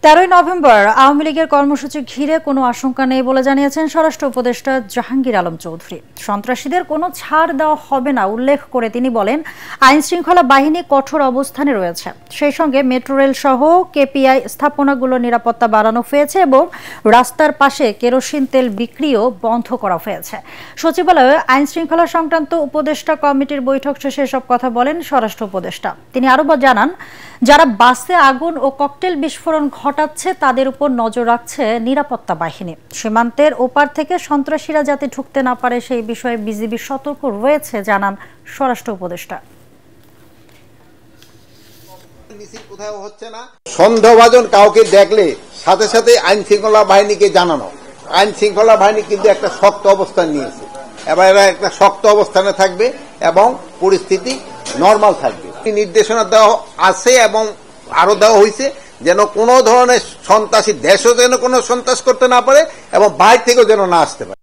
13 November Awami লীগের কর্মসূচি ঘিরে কোনো আশঙ্কা নেই বলে জানিয়েছেন স্বরাষ্ট্র উপদেষ্টা জাহাঙ্গীর আলম চৌধুরী। সন্ত্রাসীদের কোনো ছাড় দেওয়া হবে না উল্লেখ করে তিনি বলেন, আইনশৃঙ্খলা বাহিনী কঠোর অবস্থানে রয়েছে। সেই সঙ্গে মেট্রো রেল সহ কেপিআই স্থাপনাগুলোর নিরাপত্তা বাড়ানো হয়েছে এবং রাস্তার পাশে কেরোসিন তেল বিক্রিও বন্ধ করা হয়েছে। সচিবালয়ে আইনশৃঙ্খলা সংক্রান্ত উপদেষ্টা কমিটির বৈঠক শেষে এসব কথা বলেন স্বরাষ্ট্র উপদেষ্টা। তিনি আরও জানান, যারা বাসে আগুন ও ককটেল বিস্ফোরণ ঘটাচ্ছে তাদের উপর নজর রাখছে নিরাপত্তা বাহিনী। সীমান্তের ওপার থেকে সন্ত্রাসীরা যাতে ঢুকতে না পারে সেই বিষয়ে বিজিবি সতর্ক রয়েছে জানান স্বরাষ্ট্র উপদেষ্টা। সন্দেহভাজন কাউকে দেখলে সাথে সাথে আইন শৃঙ্খলা বাহিনীকে জানানো। আইন শৃঙ্খলা বাহিনী কিন্তু একটা শক্ত অবস্থান নিয়েছে, এবার এরা একটা শক্ত অবস্থানে থাকবে এবং পরিস্থিতি নরমাল থাকবে। নির্দেশনা দেওয়া আছে এবং আরো দেওয়া হয়েছে যেন কোনো ধরনের সন্ত্রাসী দেশও যেন কোনো সন্ত্রাস করতে না পারে এবং বাইরে থেকেও যেন না আসতে পারে।